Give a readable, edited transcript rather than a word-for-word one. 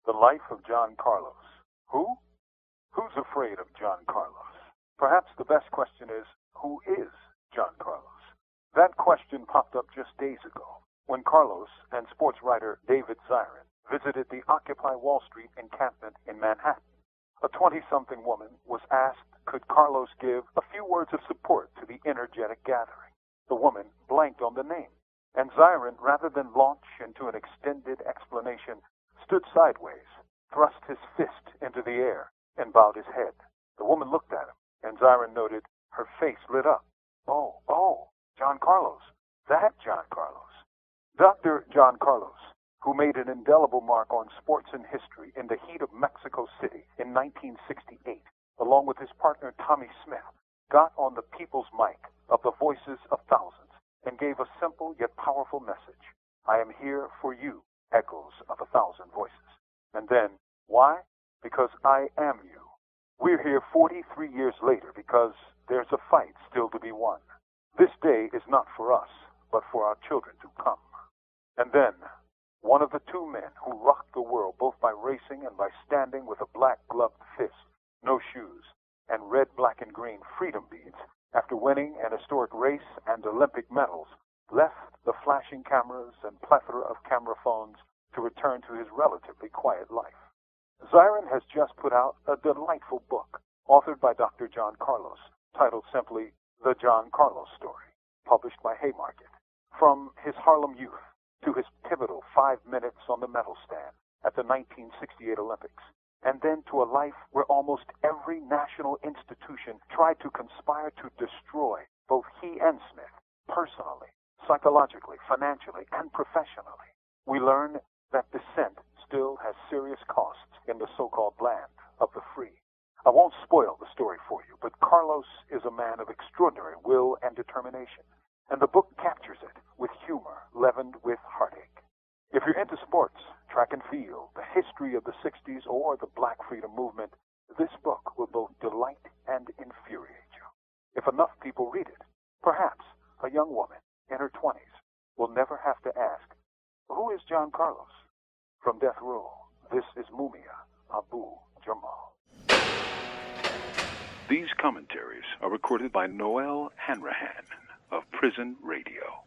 The Life of John Carlos. Who? Who's afraid of John Carlos? Perhaps the best question is, who is John Carlos? That question popped up just days ago when Carlos and sports writer David Zirin visited the Occupy Wall Street encampment in Manhattan. A 20-something woman was asked, could Carlos give a few words of support to the energetic gathering? The woman blanked on the name, and Zirin, rather than launch into an extended explanation, stood sideways, thrust his fist into the air, and bowed his head. The woman looked at him, and Zirin noted her face lit up. Oh, John Carlos. That John Carlos. Dr. John Carlos, who made an indelible mark on sports and history in the heat of Mexico City in 1968, along with his partner Tommy Smith, got on the people's mic of the voices of thousands and gave a simple yet powerful message. I am here for you, echoes of 1,000 voices. And then, why? Because I am you. We're here 43 years later because there's a fight still to be won. This day is not for us, but for our children to come. And then, one of the two men who rocked the world both by racing and by standing with a black-gloved fist, no shoes, and red, black, and green freedom beads, after winning an historic race and Olympic medals, left the flashing cameras and plethora of camera phones to return to his relatively quiet life. Zirin has just put out a delightful book, authored by Dr. John Carlos, titled simply The John Carlos Story, published by Haymarket. From his Harlem youth to his pivotal 5 minutes on the medal stand at the 1968 Olympics, and then to a life where almost every national institution tried to conspire to destroy both he and Smith, personally, psychologically, financially, and professionally. We learn that dissent still has serious costs in the so-called land of the free. I won't spoil the story for you, but Carlos is a man of extraordinary will and determination, and the book captures it with humor leavened with heartache. If you're into sports, track and field, the history of the 60s, or the Black Freedom Movement, this book will both delight and infuriate you. If enough people read it, perhaps a young woman in her 20s will never have to ask, who is John Carlos? From Death Row, this is Mumia Abu Jamal. These commentaries are recorded by Noel Hanrahan of Prison Radio.